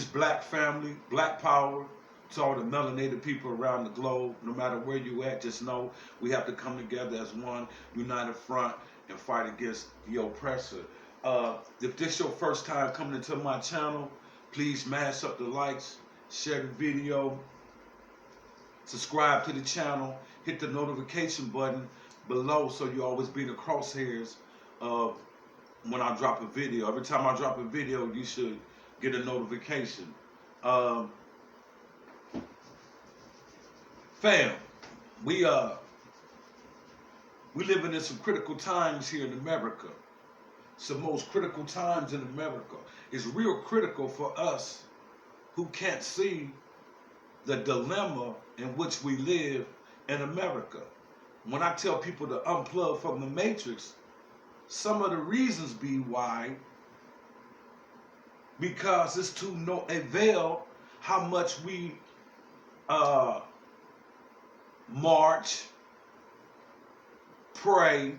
black family, black power, to all the melanated people around the globe. No matter where you at, just know we have to come together as one united front and fight against the oppressor. If this your first time coming into my channel, please mash up the likes, share the video, subscribe to the channel, hit the notification button below so you always be in the crosshairs of when I drop a video. Every time I drop a video, you should get a notification. Fam, we living in some critical times here in America. Some most critical times in America. It's real critical for us who can't see the dilemma in which we live in America. When I tell people to unplug from the matrix, some of the reasons be why, because it's to no avail how much we march, pray,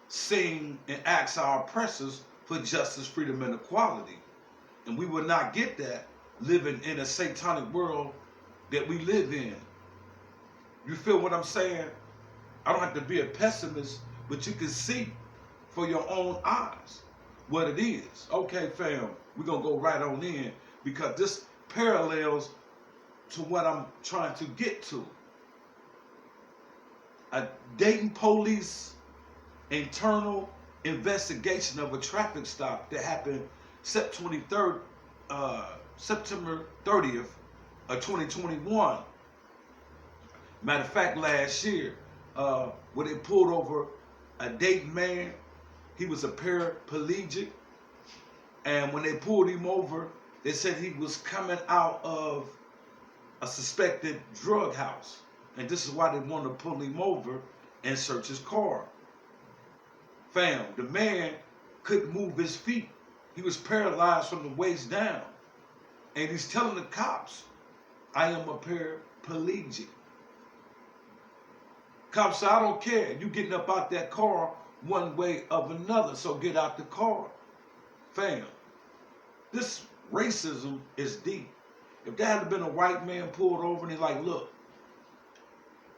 sing, and ask our oppressors for justice, freedom, and equality. And we will not get that living in a satanic world that we live in. You feel what I'm saying? I don't have to be a pessimist, but you can see for your own eyes what it is. Okay, fam, we're going to go right on in because this parallels to what I'm trying to get to. A Dayton police internal investigation of a traffic stop that happened September 30th of 2021. Matter of fact, last year, when they pulled over a Dayton man, he was a paraplegic, and when they pulled him over, they said he was coming out of a suspected drug house. And this is why they wanted to pull him over and search his car. Fam, the man couldn't move his feet. He was paralyzed from the waist down. And he's telling the cops, I am a paraplegic. Cops said, I don't care. You getting up out that car one way or another, so get out the car. Fam, this racism is deep. If there had been a white man pulled over and he's like, look,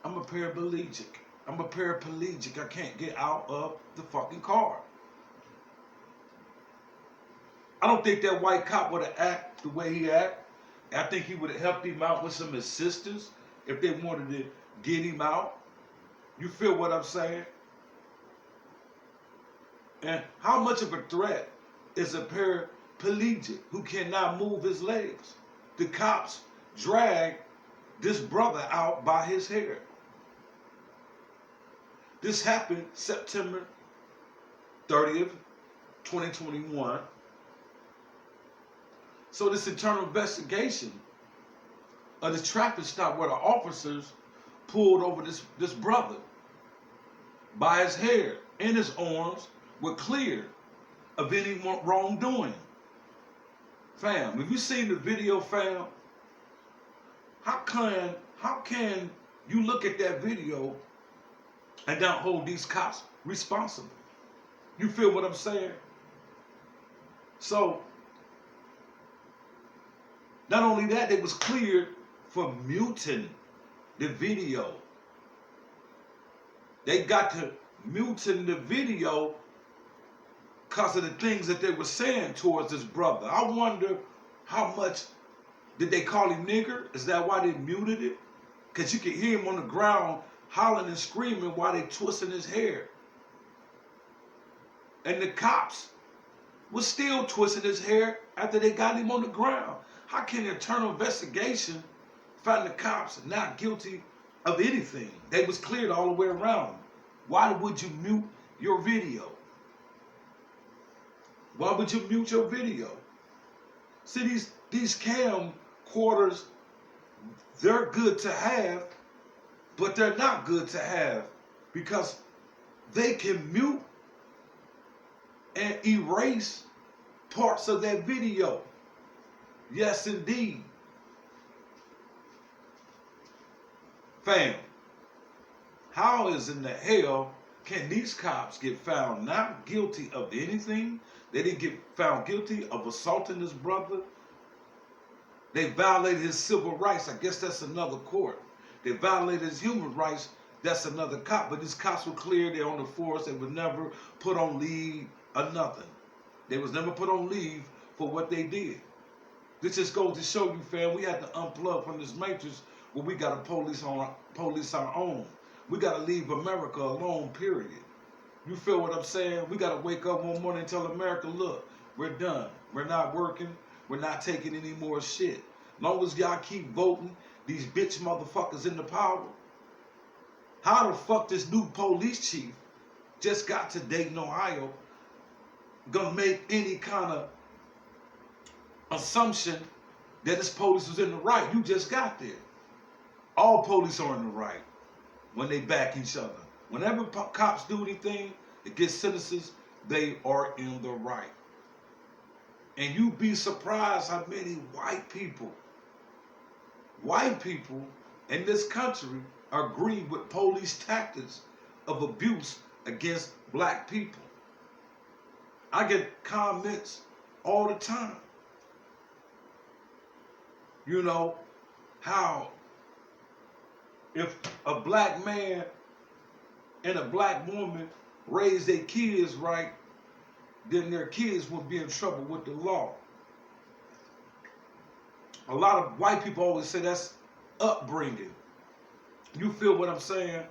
I'm a paraplegic. I'm a paraplegic. I can't get out of the fucking car. I don't think that white cop would have acted the way he acted. I think he would have helped him out with some assistance if they wanted to get him out. You feel what I'm saying? And how much of a threat is a paraplegic who cannot move his legs? The cops dragged this brother out by his hair. This happened September 30th, 2021. So this internal investigation of this traffic stop where the officers pulled over this brother by his hair and his arms were clear of any wrongdoing. Fam, if you seen the video, fam, how can you look at that video and not hold these cops responsible? You feel what I'm saying? So, not only that, they was cleared for muting the video. They got to muting the video because of the things that they were saying towards this brother. I wonder how much did they call him nigger? Is that why they muted it? Because you could hear him on the ground hollering and screaming while they twisting his hair. And the cops was still twisting his hair after they got him on the ground. How can an internal investigation find the cops not guilty of anything? They was cleared all the way around. Why would you mute your video? Why would you mute your video? See, these camcorders, they're good to have, but they're not good to have because they can mute and erase parts of that video. Yes, indeed. Fam, how is in the hell can these cops get found not guilty of anything? They didn't get found guilty of assaulting this brother They violated his civil rights. I guess that's another court. They violated his human rights. That's another cop. But these cops were clear. They're on the force. They were never put on leave or nothing. They was never put on leave for what they did. This just goes to show you, fam, we had to unplug from this matrix where we got to police our own. We got to leave America alone, period. You feel what I'm saying? We got to wake up one morning and tell America, look, we're done. We're not working. We're not taking any more shit. Long as y'all keep voting these bitch motherfuckers into power. How the fuck this new police chief just got to Dayton, Ohio, gonna make any kind of assumption that this police was in the right? You just got there. All police are in the right when they back each other. Whenever cops do anything that gets sentences, they are in the right. And you'd be surprised how many white people in this country agree with police tactics of abuse against black people. I get comments all the time. You know, how if a black man and a black woman raise their kids right, then their kids will be in trouble with the law. A lot of white people always say that's upbringing. You feel what I'm saying?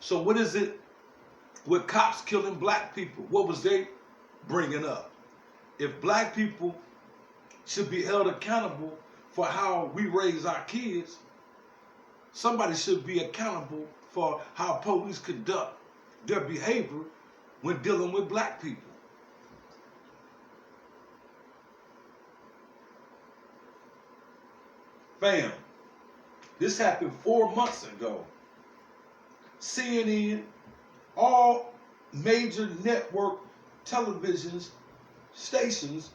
So what is it with cops killing black people? What was they bringing up? If black people should be held accountable for how we raise our kids, somebody should be accountable for how police conduct their behavior when dealing with black people. Fam, this happened 4 months ago. CNN, all major network televisions, stations,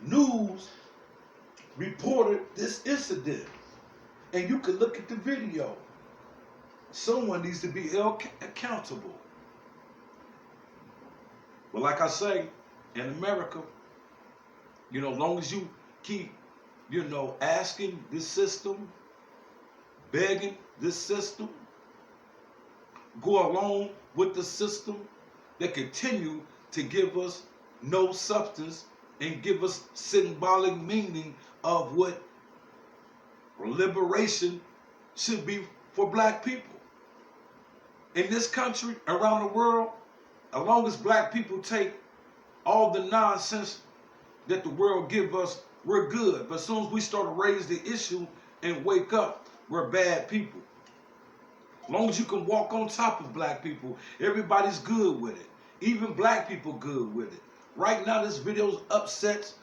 news reported this incident. And you can look at the video. Someone needs to be held accountable. But like I say, in America, you know, as long as you keep, you know, asking this system, begging this system, go along with the system that continue to give us no substance and give us symbolic meaning of what liberation should be for black people. In this country, around the world, as long as black people take all the nonsense that the world give us, we're good. But as soon as we start to raise the issue and wake up, we're bad people. As long as you can walk on top of black people, everybody's good with it. Even black people good with it. Right now, this video upsets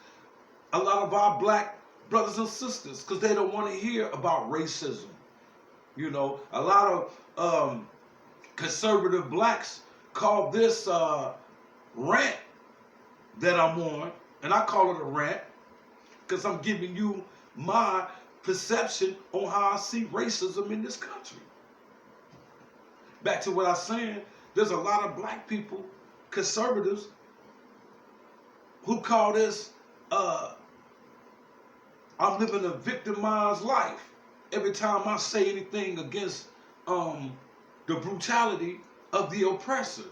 a lot of our black brothers and sisters because they don't want to hear about racism. You know, a lot of conservative blacks call this rant that I'm on, and I call it a rant because I'm giving you my perception on how I see racism in this country. Back to what I was saying, there's a lot of black people, conservatives, who call this, I'm living a victimized life. Every time I say anything against the brutality of the oppressor,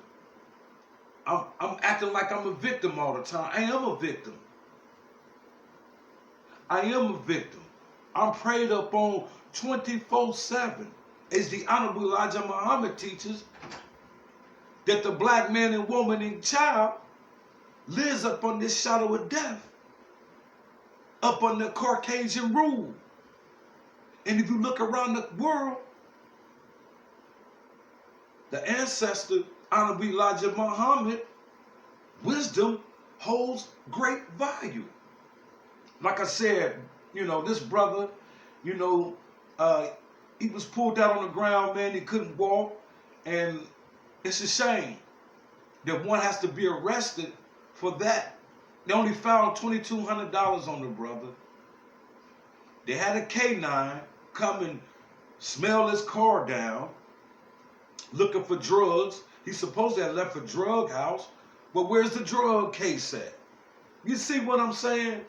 I'm acting like I'm a victim all the time. I am a victim. I am a victim. I'm preyed up on 24/7. As the Honorable Elijah Muhammad teaches, that the black man and woman and child lives up on this shadow of death, up on the Caucasian rule. And if you look around the world, the ancestor, Honorable Elijah Muhammad, wisdom holds great value. Like I said, you know, this brother, you know, he was pulled out on the ground, man. He couldn't walk. And it's a shame that one has to be arrested for that. They only found $2,200 on the brother. They had a K9 come and smell his car down, looking for drugs. He's supposed to have left a drug house. But where's the drug case at? You see what I'm saying?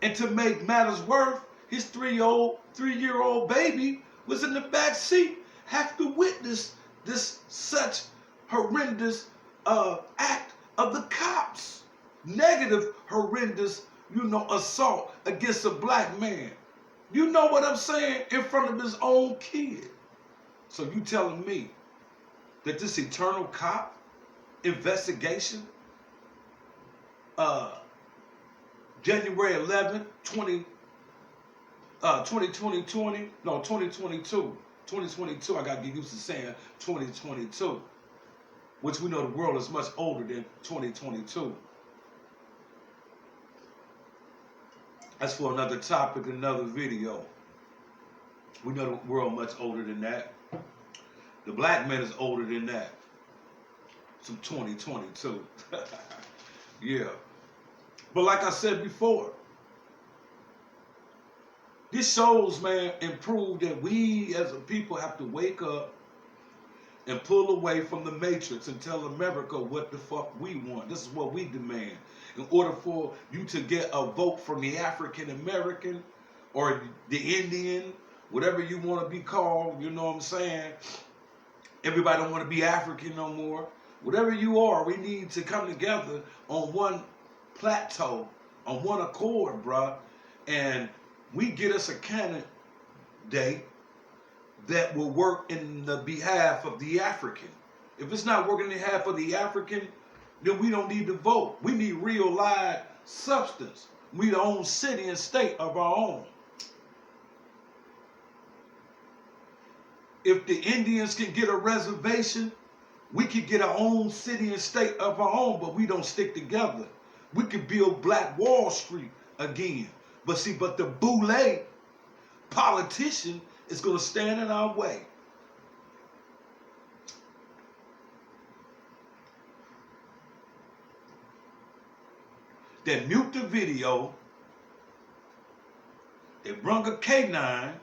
And to make matters worse, his three-year-old baby was in the back seat, have to witness this such horrendous act of the cops. Negative, horrendous, assault against a black man. You know what I'm saying? In front of his own kid. So you telling me that this eternal cop investigation, January 11th, 2022, I got to get used to saying 2022, which we know the world is much older than 2022. That's for another topic, another video. We know the world much older than that. The black man is older than that. Some 2022. Yeah. But like I said before, this shows, man, and prove that we as a people have to wake up and pull away from the matrix and tell America what the fuck we want. This is what we demand. In order for you to get a vote from the African American or the Indian, whatever you want to be called, you know what I'm saying? Everybody don't want to be African no more. Whatever you are, we need to come together on one plateau, on one accord, bruh. And we get us a candidate that will work in the behalf of the African. If it's not working in behalf of the African, then we don't need to vote. We need real live substance. We need our own city and state of our own. If the Indians can get a reservation, we could get our own city and state of our own, but we don't stick together. We could build Black Wall Street again. But the boule politician is going to stand in our way. They mute the video. They brung a K9,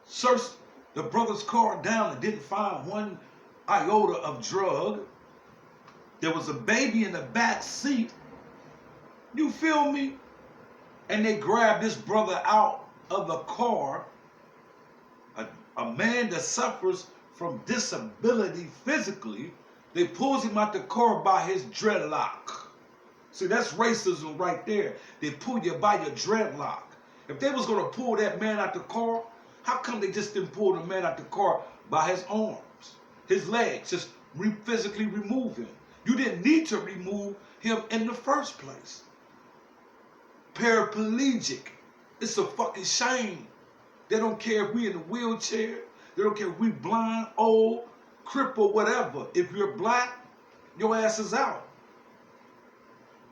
searched the brother's car down and didn't find one iota of drug. There was a baby in the back seat. You feel me? And they grabbed this brother out of the car, a man that suffers from disability physically. They pulls him out the car by his dreadlock. See, that's racism right there. They pull you by your dreadlock. If they was going to pull that man out the car, how come they just didn't pull the man out the car by his arms, his legs, just physically remove him? You didn't need to remove him in the first place. Paraplegic. It's a fucking shame. They don't care if we in a wheelchair. They don't care if we blind, old, crippled, whatever. If you're black, your ass is out.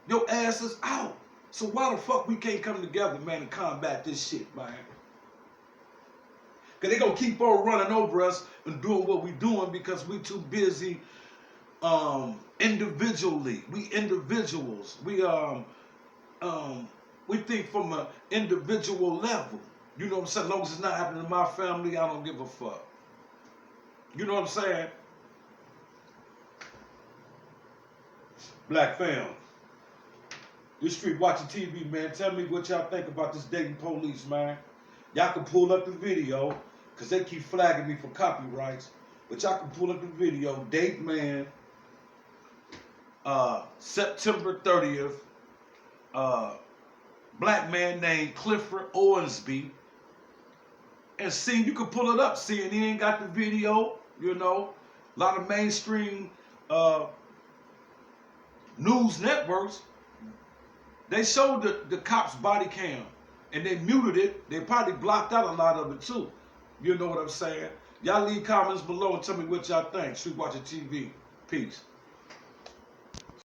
Your ass is out. So why the fuck we can't come together, man, and combat this shit, man? Because they going to keep on running over us and doing what we doing because we too busy individually. We individuals. We think from an individual level. You know what I'm saying? As long as it's not happening to my family, I don't give a fuck. You know what I'm saying? Black fam. This street watching TV, man. Tell me what y'all think about this Dayton police, man. Y'all can pull up the video, because they keep flagging me for copyrights. But y'all can pull up the video. Dayton, man. September 30th. Black man named Clifford Owensby. And see, you can pull it up. CNN got the video, you know. A lot of mainstream news networks, they showed the cops' body cam. And they muted it. They probably blocked out a lot of it too. You know what I'm saying? Y'all leave comments below and tell me what y'all think. Street Watching TV. Peace.